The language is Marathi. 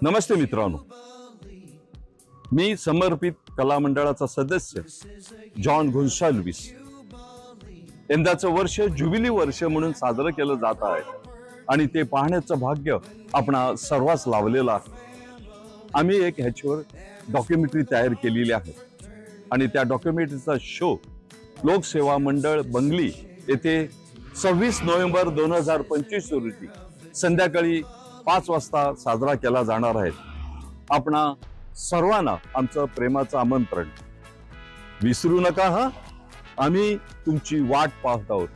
नमस्ते मित्रांनो, मी समर्पित कला मंडळाचा सदस्य जॉन गोन्साल्विस। यंदाचं वर्ष ज्युबिली वर्ष म्हणून साजरं केलं जात आहे आणि ते पाहण्याचं भाग्य आपणा सर्वांस लाभलेलं आहे। आम्ही एक ह्याच्यावर डॉक्युमेंटरी तयार केलेली आहे आणि त्या डॉक्युमेंटरीचा शो लोकसेवा मंडळ बंगली येथे 26 नोव्हेंबर 2025 रोजी संध्याकाळी 5 वाजता साजरा केला जाणार आहे। आपणा सर्वांना आमचं प्रेमाचं आमंत्रण। विसरू नका हा, आम्ही तुमची वाट पाहत आहोत।